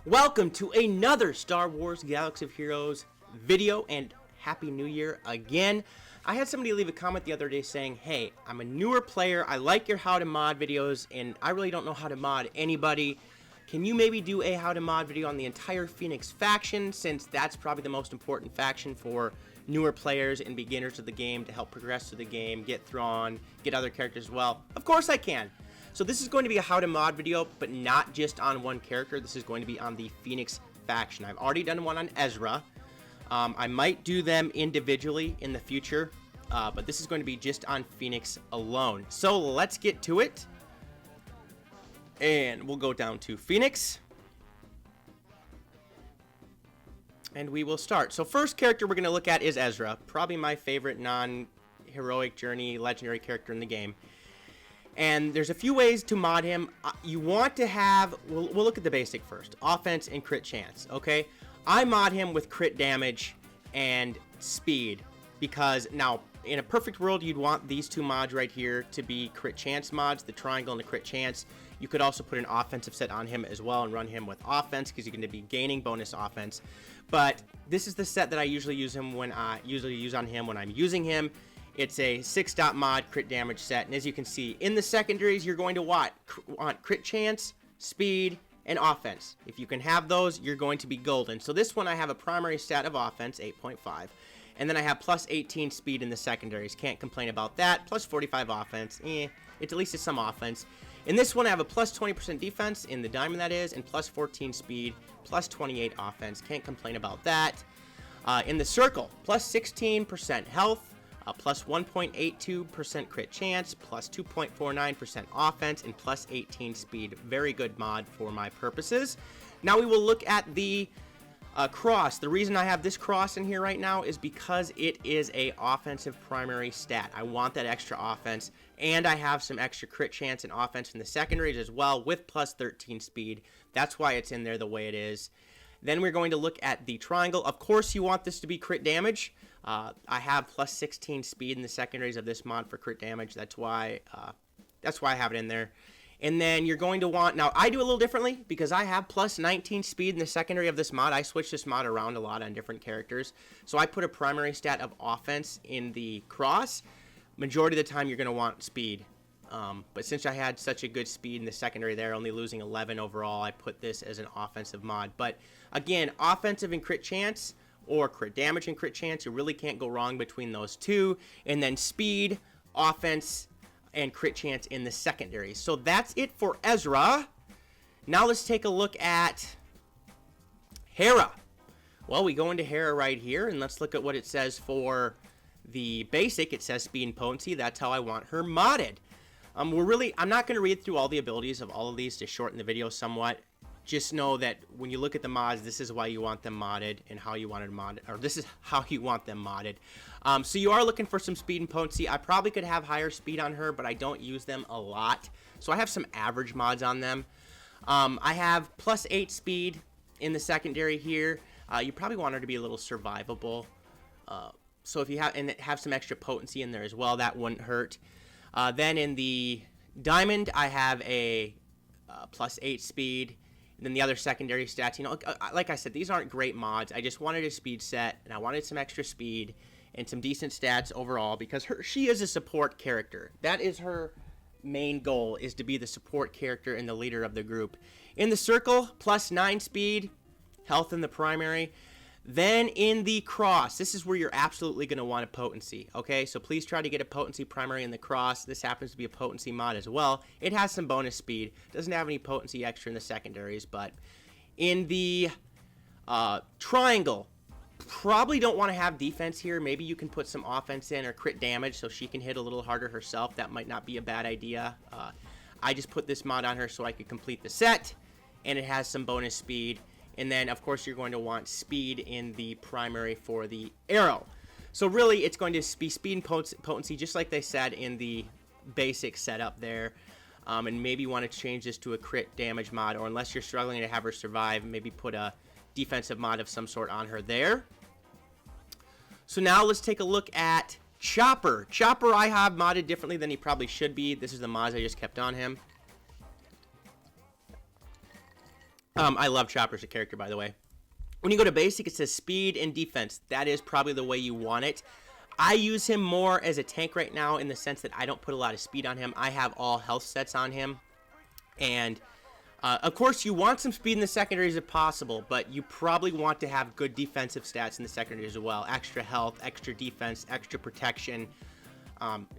Welcome to another Star Wars Galaxy of Heroes video, and Happy New Year again. I had somebody leave a comment the other day saying, hey, I'm a newer player, I like your how to mod videos, and I really don't know how to mod anybody. Can you maybe do a how to mod video on the entire Phoenix faction, since that's probably the most important faction for newer players and beginners of the game to help progress through the game, get Thrawn, get other characters as well? Of course I can. So this is going to be a how to mod video, but not just on one character. This is going to be on the Phoenix faction. I've already done one on Ezra. I might do them individually in the future, but this is going to be just on Phoenix alone. So let's get to it. And we'll go down to Phoenix. And we will start. So first character we're going to look at is Ezra. Probably my favorite non-heroic journey legendary character in the game. And there's a few ways to mod him. You want to have, we'll look at the basic first. Offense and crit chance, okay? I mod him with crit damage and speed because now, in a perfect world, you'd want these two mods right here to be crit chance mods, the triangle and the crit chance. You could also put an offensive set on him as well and run him with offense because you're going to be gaining bonus offense. But this is the set that I usually use on him when I'm using him. It's a 6-dot mod crit damage set, and as you can see, in the secondaries, you're going to want crit chance, speed, and offense. If you can have those, you're going to be golden. So this one, I have a primary stat of offense, 8.5, and then I have plus 18 speed in the secondaries. Can't complain about that. Plus 45 offense. It's at least it's some offense. In this one, I have a plus 20% defense in the diamond, that is, and plus 14 speed, plus 28 offense. Can't complain about that. In the circle, plus 16% health. Plus 1.82% crit chance, plus 2.49% offense, and plus 18 speed. Very good mod for my purposes. Now we will look at the cross. The reason I have this cross in here right now is because it is a offensive primary stat. I want that extra offense, and I have some extra crit chance and offense in the secondaries as well with plus 13 speed. That's why it's in there the way it is. Then we're going to look at the triangle. Of course, you want this to be crit damage. I have plus 16 speed in the secondaries of this mod for crit damage. That's why I have it in there. And then you're going to want, now I do a little differently because I have plus 19 speed in the secondary of this mod. I switch this mod around a lot on different characters. So I put a primary stat of offense in the cross. Majority of the time you're going to want speed. But since I had such a good speed in the secondary there, only losing 11 overall, I put this as an offensive mod. But again, offensive and crit chance, or crit damage and crit chance, you really can't go wrong between those two. And then speed, offense, and crit chance in the secondary. So that's it for Ezra. Now let's take a look at Hera. Well, we go into Hera right here, and let's look at what it says for the basic. It says speed and potency. That's how I want her modded. I'm not going to read through all the abilities of all of these to shorten the video somewhat. Just know that when you look at the mods, this is why you want them modded and how you want it modded, or this is how you want them modded. So you are looking for some speed and potency. I probably could have higher speed on her, but I don't use them a lot. So I have some average mods on them. I have plus 8 speed in the secondary here. You probably want her to be a little survivable. So if you have some extra potency in there as well, that wouldn't hurt. Then in the diamond, I have a plus 8 speed. And then the other secondary stats, like I said, these aren't great mods. I just wanted a speed set, and I wanted some extra speed and some decent stats overall because she is a support character. That is her main goal, is to be the support character and the leader of the group. In the circle, plus 9 speed, health in the primary. Then in the cross, this is where you're absolutely going to want a potency, okay? So please try to get a potency primary in the cross. This happens to be a potency mod as well. It has some bonus speed. Doesn't have any potency extra in the secondaries, but in the triangle, probably don't want to have defense here. Maybe you can put some offense in or crit damage so she can hit a little harder herself. That might not be a bad idea. I just put this mod on her so I could complete the set, and it has some bonus speed. And then, of course, you're going to want speed in the primary for the arrow. So really, it's going to be speed and potency, just like they said in the basic setup there. And maybe you want to change this to a crit damage mod, or unless you're struggling to have her survive, maybe put a defensive mod of some sort on her there. So now let's take a look at Chopper. Chopper I have modded differently than he probably should be. This is the mods I just kept on him. I love Chopper as a character, by the way. When you go to basic, it says speed and defense. That is probably the way you want it. I use him more as a tank right now in the sense that I don't put a lot of speed on him. I have all health sets on him. And, of course, you want some speed in the secondaries if possible, but you probably want to have good defensive stats in the secondaries as well. Extra health, extra defense, extra protection,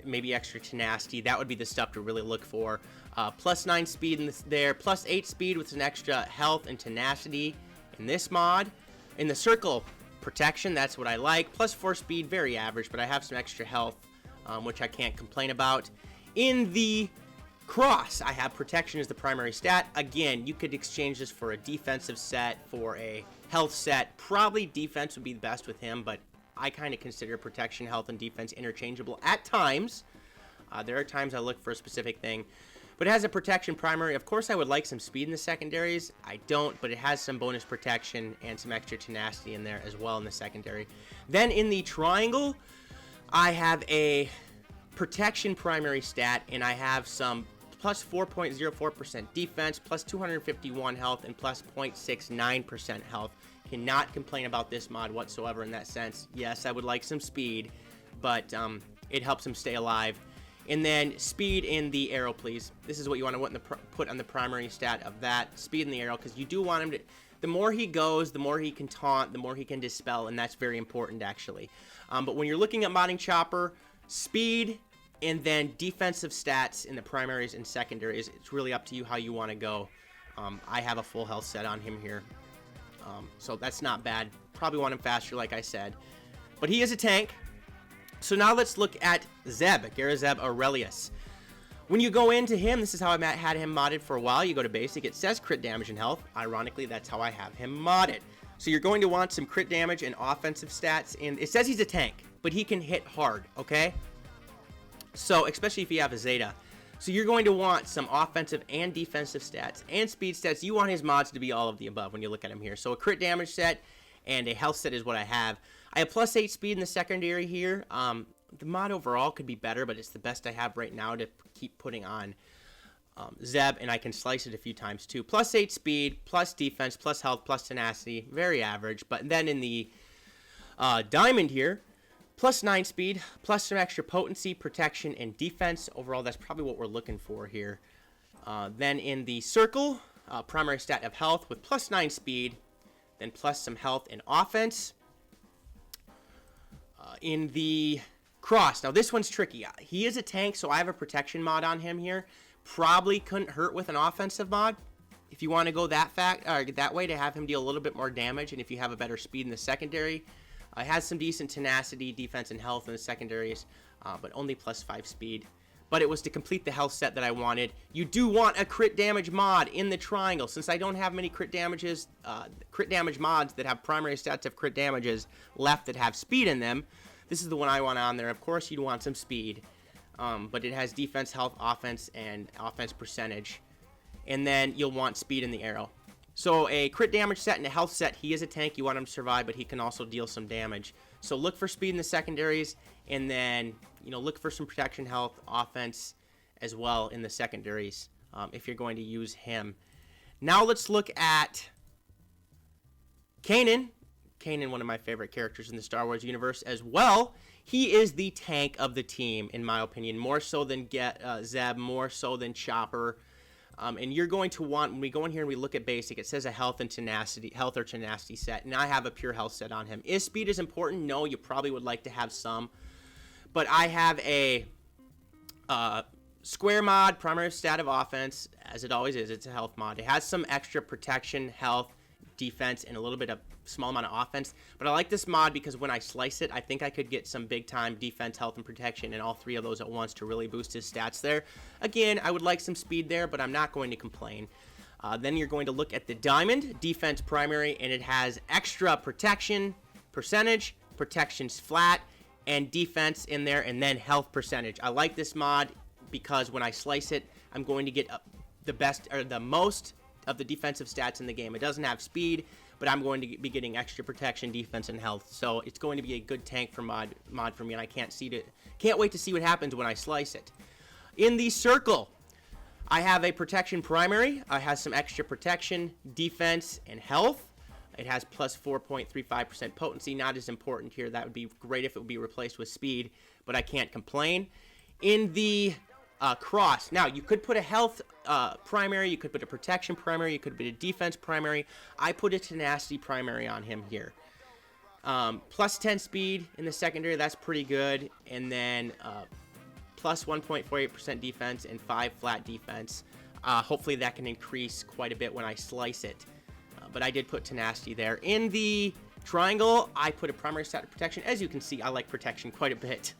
maybe extra tenacity. That would be the stuff to really look for. +9 speed in there, +8 speed with an extra health and tenacity in this mod. In the circle, protection, that's what I like. +4 speed, very average, but I have some extra health, which I can't complain about. In the cross, I have protection as the primary stat. Again, you could exchange this for a defensive set, for a health set. Probably defense would be the best with him, but I kind of consider protection, health, and defense interchangeable at times. There are times I look for a specific thing. But it has a protection primary. Of course, I would like some speed in the secondaries. I don't, but it has some bonus protection and some extra tenacity in there as well in the secondary. Then in the triangle, I have a protection primary stat, and I have some +4.04% defense, +251 health, and +0.69% health. Cannot complain about this mod whatsoever in that sense. Yes, I would like some speed, but it helps him stay alive. And then speed in the arrow, please. This is what you want to put on the primary stat of that. Speed in the arrow, because you do want him to... The more he goes, the more he can taunt, the more he can dispel, and that's very important, actually. But when you're looking at modding Chopper, speed and then defensive stats in the primaries and secondaries, it's really up to you how you want to go. I have a full health set on him here, so that's not bad. Probably want him faster, like I said. But he is a tank. So now let's look at Zeb, Garazeb Aurelius. When you go into him, this is how I had him modded for a while. You go to basic, it says crit damage and health. Ironically, that's how I have him modded. So you're going to want some crit damage and offensive stats. And it says he's a tank, but he can hit hard, okay? So, especially if you have a Zeta. So you're going to want some offensive and defensive stats and speed stats. You want his mods to be all of the above when you look at him here. So a crit damage set and a health set is what I have. I have +8 speed in the secondary here. The mod overall could be better, but it's the best I have right now to keep putting on Zeb, and I can slice it a few times too. +8 speed, plus defense, plus health, plus tenacity. Very average. But then in the diamond here, +9 speed, plus some extra potency, protection, and defense. Overall, that's probably what we're looking for here. Then in the circle, primary stat of health with +9 speed, then plus some health and offense. In the cross, now this one's tricky. He is a tank, so I have a protection mod on him here. Probably couldn't hurt with an offensive mod if you want to go that way to have him deal a little bit more damage, and if you have a better speed in the secondary. Has some decent tenacity, defense, and health in the secondaries, but only +5 speed. But it was to complete the health set that I wanted. You do want a crit damage mod in the triangle. Since I don't have many crit damage mods that have primary stats of crit damages left that have speed in them, this is the one I want on there. Of course, you'd want some speed, but it has defense, health, offense, and offense percentage. And then you'll want speed in the arrow. So a crit damage set and a health set, he is a tank. You want him to survive, but he can also deal some damage. So look for speed in the secondaries, and then look for some protection, health, offense as well in the secondaries if you're going to use him. Now let's look at Kanan. Kanan, one of my favorite characters in the Star Wars universe as well. He is the tank of the team, in my opinion, more so than Zeb, more so than Chopper. And you're going to want, when we go in here and we look at basic, it says a health or tenacity set, and I have a pure health set on him. Is speed is important? No, you probably would like to have some. But I have a square mod, primary stat of offense, as it always is. It's a health mod. It has some extra protection, health, defense, and a little bit of small amount of offense. But I like this mod because when I slice it, I think I could get some big time defense, health, and protection, and all three of those at once to really boost his stats there. Again, I would like some speed there, but I'm not going to complain. Then you're going to look at the diamond, defense primary, and it has extra protection percentage, protection's flat, and defense in there, and then health percentage. I like this mod because when I slice it, I'm going to get the best or the most of the defensive stats in the game. It doesn't have speed, but I'm going to be getting extra protection, defense, and health. So it's going to be a good tank for mod for me, and I can't wait to see what happens when I slice it. In the circle, I have a protection primary. It has some extra protection, defense, and health. It has plus 4.35% potency. Not as important here. That would be great if it would be replaced with speed, but I can't complain. In the cross, now you could put a health primary, you could put a protection primary, you could put a defense primary. I put a tenacity primary on him here. Plus 10 speed in the secondary, that's pretty good. And then plus 1.48% defense and 5 flat defense. Hopefully that can increase quite a bit when I slice it. But I did put tenacity there. In the triangle, I put a primary stat of protection. As you can see, I like protection quite a bit.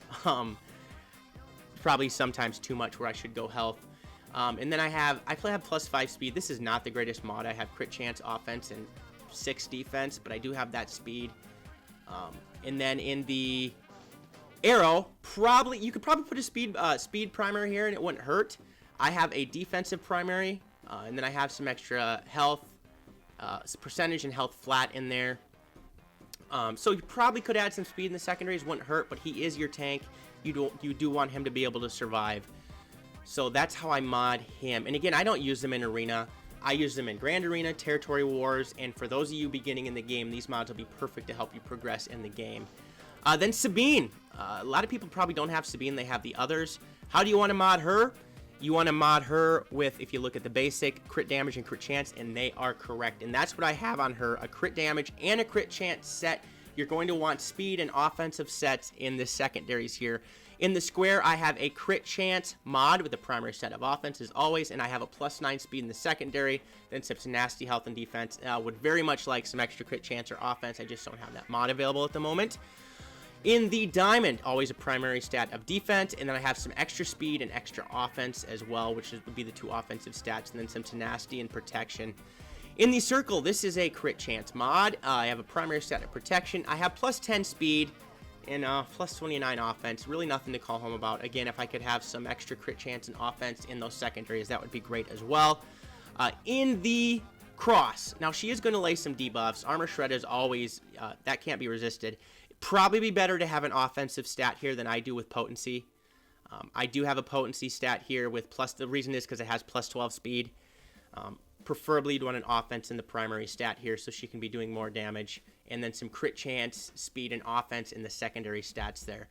Probably sometimes too much where I should go health. And then I have plus 5 speed. This is not the greatest mod. I have crit chance, offense, and 6 defense, but I do have that speed. And then in the arrow, you could probably put a speed primary here and it wouldn't hurt. I have a defensive primary, and then I have some extra health, percentage and health flat in there. So you probably could add some speed in the secondaries, wouldn't hurt, but he is your tank. You do want him to be able to survive. So that's how I mod him. And again, I don't use them in Arena. I use them in Grand Arena, Territory Wars, and for those of you beginning in the game, these mods will be perfect to help you progress in the game. Then Sabine. A lot of people probably don't have Sabine, they have the others. How do you want to mod her? You want to mod her with, if you look at the basic, crit damage and crit chance, and they are correct. And that's what I have on her, a crit damage and a crit chance set. You're going to want speed and offensive sets in the secondaries here. In the square, I have a crit chance mod with the primary set of offense as always, and I have a plus 9 speed in the secondary, then some nasty health and defense. Would very much like some extra crit chance or offense. I just don't have that mod available at the moment. In the diamond, always a primary stat of defense, and then I have some extra speed and extra offense as well, which would be the 2 offensive stats, and then some tenacity and protection. In the circle, this is a crit chance mod. I have a primary stat of protection. I have plus 10 speed and plus 29 offense. Really nothing to call home about. Again, if I could have some extra crit chance and offense in those secondaries, that would be great as well. In the cross, now she is going to lay some debuffs. Armor Shred is always, that can't be resisted. Probably be better to have an offensive stat here than I do with potency. I do have a potency stat here with plus, the reason is because it has plus 12 speed. Preferably you'd want an offense in the primary stat here so she can be doing more damage. And then some crit chance, speed, and offense in the secondary stats there.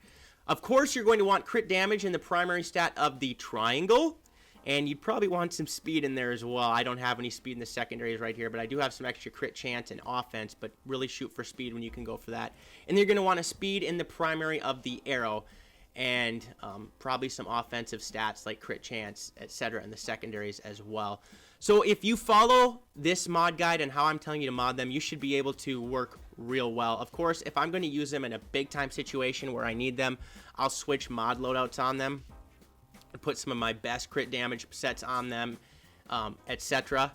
Of course, you're going to want crit damage in the primary stat of the triangle. And you'd probably want some speed in there as well. I don't have any speed in the secondaries right here, but I do have some extra crit chance and offense, but really shoot for speed when you can go for that. And you're going to want a speed in the primary of the arrow, and probably some offensive stats like crit chance, etc. in the secondaries as well. So if you follow this mod guide and how I'm telling you to mod them, you should be able to work real well. Of course, if I'm going to use them in a big time situation where I need them, I'll switch mod loadouts on them. Put some of my best crit damage sets on them, etc.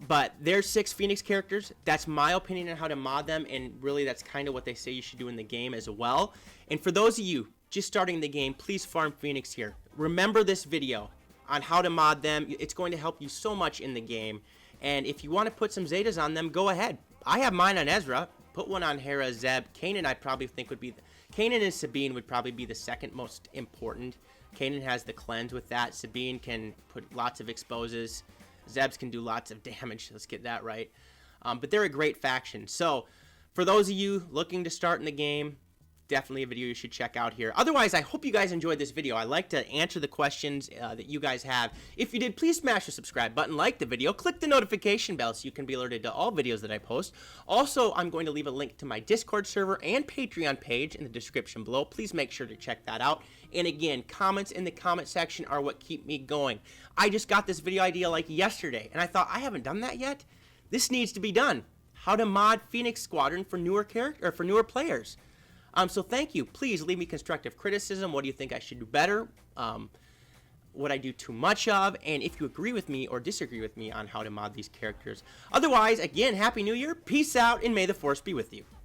But there's 6 Phoenix characters. That's my opinion on how to mod them, and really that's kind of what they say you should do in the game as well. And for those of you just starting the game, please farm Phoenix here. Remember this video on how to mod them. It's going to help you so much in the game. And if you want to put some Zetas on them, go ahead. I have mine on Ezra. Put one on Hera, Zeb. Kanan I probably think would be... Kanan and Sabine would probably be the second most important. Kanan has the cleanse with that. Sabine can put lots of exposes. Zebs can do lots of damage. Let's get that right. But they're a great faction. So for those of you looking to start in the game, definitely a video you should check out here. Otherwise, I hope you guys enjoyed this video. I like to answer the questions that you guys have. If you did, please smash the subscribe button, like the video, click the notification bell so you can be alerted to all videos that I post. Also, I'm going to leave a link to my Discord server and Patreon page in the description below. Please make sure to check that out. And again, comments in the comment section are what keep me going. I just got this video idea like yesterday, and I thought, I haven't done that yet. This needs to be done. How to mod Phoenix Squadron for newer players. So thank you. Please leave me constructive criticism. What do you think I should do better? What I do too much of, and if you agree with me or disagree with me on how to mod these characters. Otherwise, again, Happy New Year, peace out, and may the Force be with you.